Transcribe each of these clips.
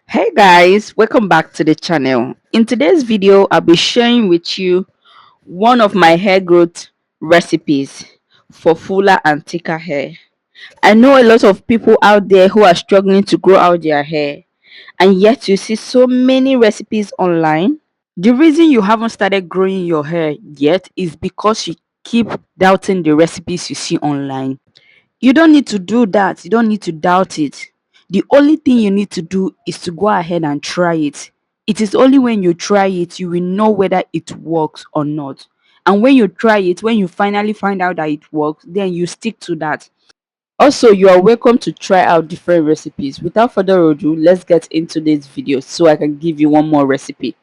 Hey guys, welcome back to the channel. In today's video, I'll be sharing with you one of my hair growth recipes for fuller and thicker hair. I know a lot of people out there who are struggling to grow out their hair, and yet you see so many recipes online. The reason you haven't started growing your hair yet is because you keep doubting the recipes you see online. You don't need to do that. You don't need to doubt it. The only thing you need to do is to go ahead and try it. It is only when you try it you will know whether it works or not. And when you try it, when you finally find out that it works, then you stick to that. Also, you are welcome to try out different recipes. Without further ado, let's get into this video so I can give you one more recipe.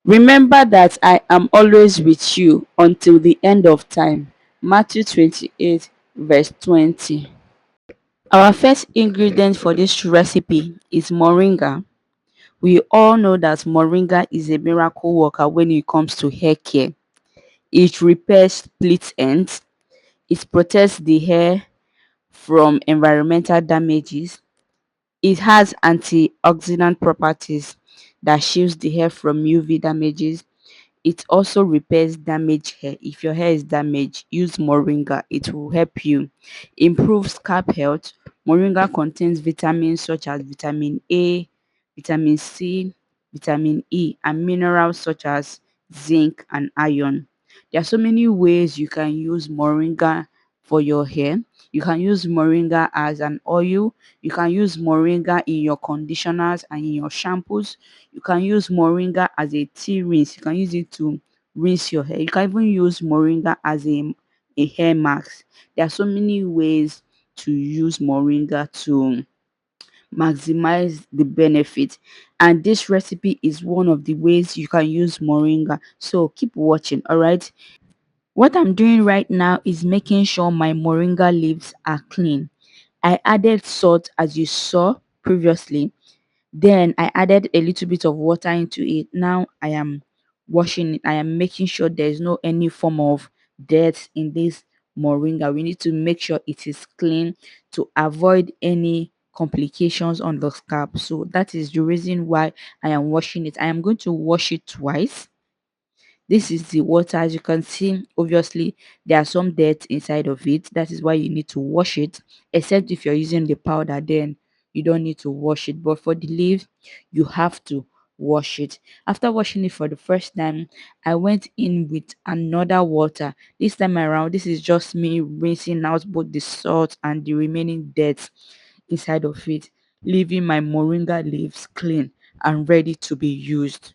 Remember that I am always with you until the end of time. Matthew 28, verse 20. Our first ingredient for this recipe is moringa. We all know that moringa is a miracle worker when it comes to hair care. It repairs split ends, it protects the hair from environmental damages, it has antioxidant properties that shields the hair from UV damages. It also repairs damaged hair. If your hair is damaged, use moringa. It will help you improve scalp health. Moringa contains vitamins such as vitamin A, vitamin C, vitamin E, and minerals such as zinc and iron. There are so many ways you can use moringa for your hair. You can use moringa as an oil. You can use moringa in your conditioners and in your shampoos. You can use moringa as a tea rinse. You can use it to rinse your hair. You can even use moringa as a hair mask. There are so many ways to use moringa to maximize the benefit, and this recipe is one of the ways you can use moringa. So keep watching. All right, what I'm doing right now is making sure my moringa leaves are clean. I added salt as you saw previously, then I added a little bit of water into it. Now I am washing it. I am making sure there is no any form of dirt in this moringa. We need to make sure it is clean to avoid any complications on the scalp. So that is the reason why I am washing it. I am going to wash it twice. This is the water. As you can see, obviously there are some dirt inside of it. That is why you need to wash it, except if you're using the powder, then you don't need to wash it. But for the leaf, you have to wash it. After washing it for the first time, I went in with another water. This time around, this is just me rinsing out both the salt and the remaining dirt inside of it, leaving my moringa leaves clean and ready to be used.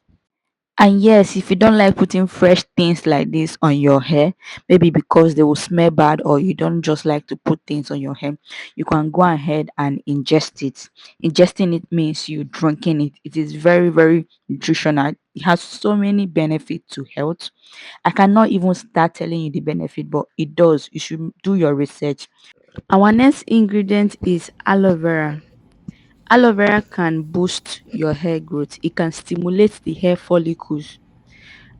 And yes, if you don't like putting fresh things like this on your hair, maybe because they will smell bad, or you don't just like to put things on your hair, you can go ahead and ingest it. Ingesting it means you drinking it. It is very, very nutritional. It has so many benefits to health. I cannot even start telling you the benefit, but it does. You should do your research. Our next ingredient is aloe vera. Aloe vera can boost your hair growth. It can stimulate the hair follicles.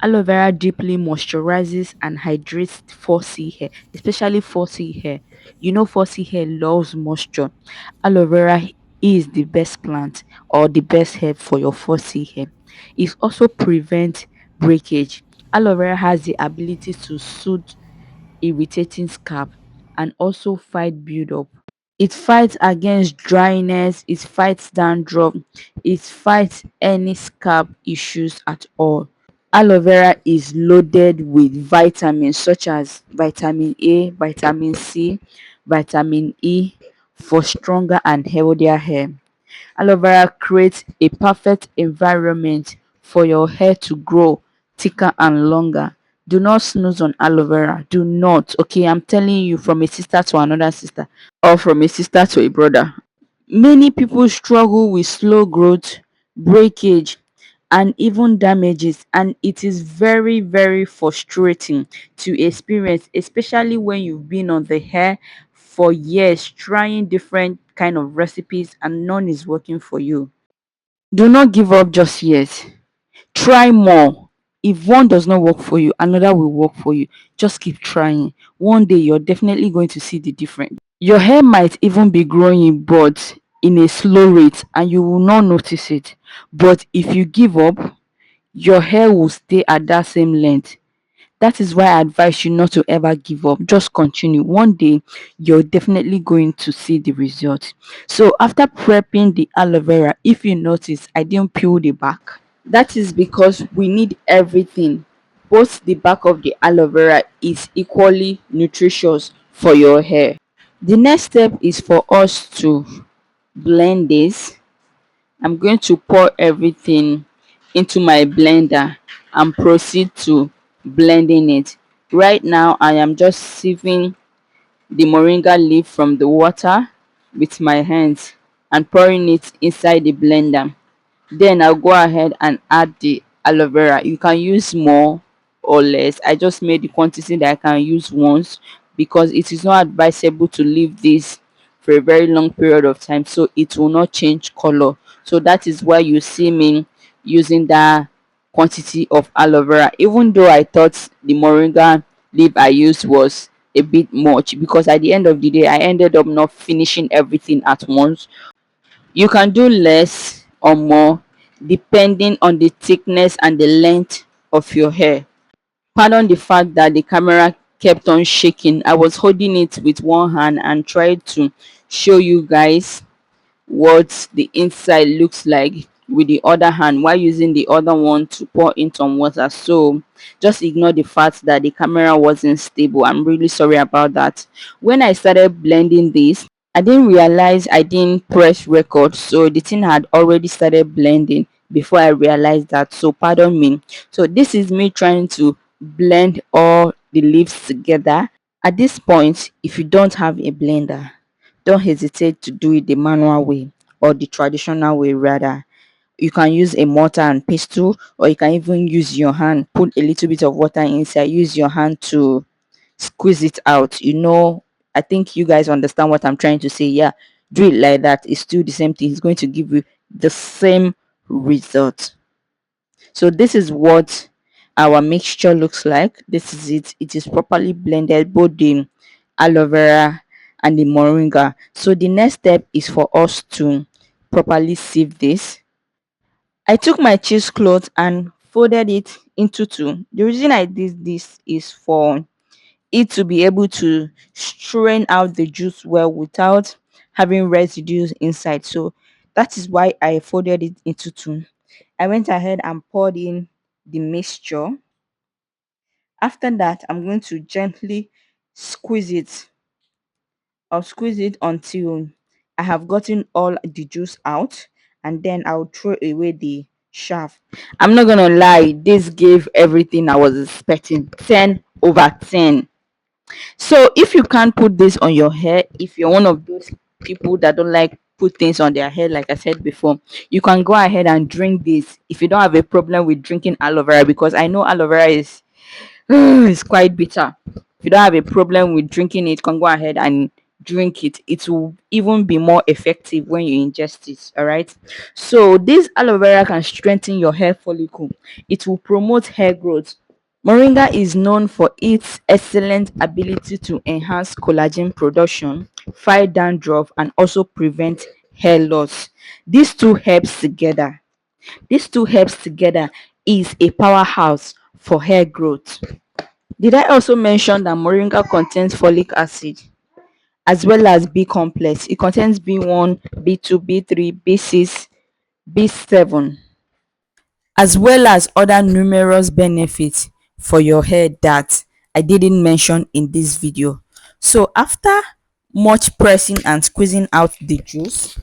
Aloe vera deeply moisturizes and hydrates 4C hair, especially 4C hair. You know 4C hair loves moisture. Aloe vera is the best plant or the best herb for your 4C hair. It also prevents breakage. Aloe vera has the ability to soothe irritating scalp and also fight buildup. It fights against dryness, it fights dandruff, it fights any scalp issues at all. Aloe vera is loaded with vitamins such as vitamin A, vitamin C, vitamin E for stronger and healthier hair. Aloe vera creates a perfect environment for your hair to grow thicker and longer. Do not snooze on aloe vera. Do not. Okay, I'm telling you from a sister to another sister, or from a sister to a brother. Many people struggle with slow growth, breakage, and even damages, and it is very, very frustrating to experience, especially when you've been on the hair for years trying different kind of recipes and none is working for you. Do not give up just yet. Try more. If one does not work for you, another will work for you. Just keep trying. One day you're definitely going to see the difference. Your hair might even be growing, but in a slow rate and you will not notice it. But if you give up, your hair will stay at that same length. That is why I advise you not to ever give up. Just continue. One day, you're definitely going to see the result. So, after prepping the aloe vera, if you notice, I didn't peel the back. That is because we need everything. Both the back of the aloe vera is equally nutritious for your hair. The next step is for us to blend this. I'm going to pour everything into my blender and proceed to blending it. Right now, I am just sieving the moringa leaf from the water with my hands and pouring it inside the blender. Then I'll go ahead and add the aloe vera. You can use more or less. I just made the quantity that I can use once because it is not advisable to leave this for a very long period of time so it will not change color. So that is why you see me using that quantity of aloe vera, even though I thought the moringa leaf I used was a bit much, because at the end of the day I ended up not finishing everything at once. You can do less or more depending on the thickness and the length of your hair. Pardon the fact that the camera kept on shaking. I was holding it with one hand and tried to show you guys what the inside looks like with the other hand while using the other one to pour in some water. So just ignore the fact that the camera wasn't stable. I'm really sorry about that. When I started blending this, I didn't realize I didn't press record, so the thing had already started blending before I realized that. So pardon me. So this is me trying to blend all the leaves together. At this point, if you don't have a blender, don't hesitate to do it the manual way or the traditional way rather. You can use a mortar and pestle, or you can even use your hand, put a little bit of water inside, use your hand to squeeze it out. I think you guys understand what I'm trying to say. Yeah, do it like that. It's still the same thing. It's going to give you the same result. So this is what our mixture looks like. This is it. It is properly blended, both the aloe vera and the moringa. So the next step is for us to properly sieve this. I took my cheesecloth and folded it into two. The reason I did this is for it to be able to strain out the juice well without having residues inside. So that is why I folded it into two. I went ahead and poured in the mixture. After that, I'm going to gently squeeze it. I'll squeeze it until I have gotten all the juice out, and then I'll throw away the shaft. I'm not gonna lie, this gave everything I was expecting 10 over 10. So if you can't put this on your hair, if you're one of those people that don't like put things on their hair, like I said before, you can go ahead and drink this if you don't have a problem with drinking aloe vera, because I know aloe vera is it's quite bitter. If you don't have a problem with drinking it, you can go ahead and drink it. It will even be more effective when you ingest it. All right. So this aloe vera can strengthen your hair follicle. It will promote hair growth. Moringa is known for its excellent ability to enhance collagen production, fight dandruff, and also prevent hair loss. These two helps together. These two helps together is a powerhouse for hair growth. Did I also mention that moringa contains folic acid as well as B complex? It contains B1, B2, B3, B6, B7, as well as other numerous benefits for your hair that I didn't mention in this video. So after much pressing and squeezing out the juice,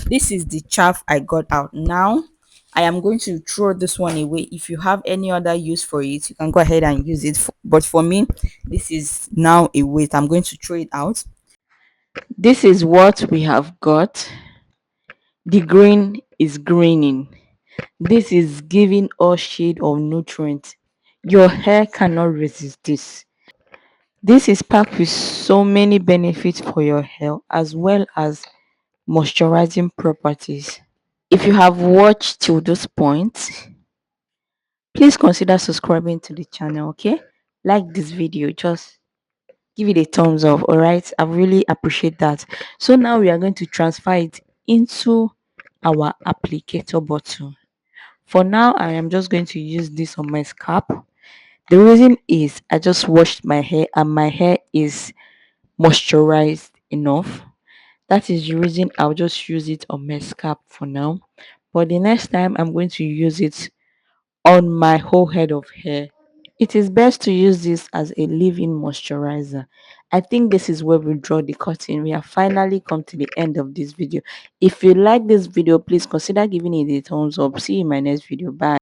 this is the chaff I got out. Now I am going to throw this one away. If you have any other use for it, you can go ahead and use it. But for me, this is now a waste. I'm going to throw it out. This is what we have got. The green is greening. This is giving us shade of nutrients. Your hair cannot resist this. This is packed with so many benefits for your hair as well as moisturizing properties. If you have watched till this point, please consider subscribing to the channel, okay? Like this video, just give it a thumbs up, all right? I really appreciate that. So now we are going to transfer it into our applicator bottle. For now, I am just going to use this on my scalp. The reason is I just washed my hair and my hair is moisturized enough. That is the reason I'll just use it on my scalp for now. But the next time I'm going to use it on my whole head of hair. It is best to use this as a leave-in moisturizer. I think this is where we draw the curtain. We have finally come to the end of this video. If you like this video, please consider giving it a thumbs up. See you in my next video. Bye.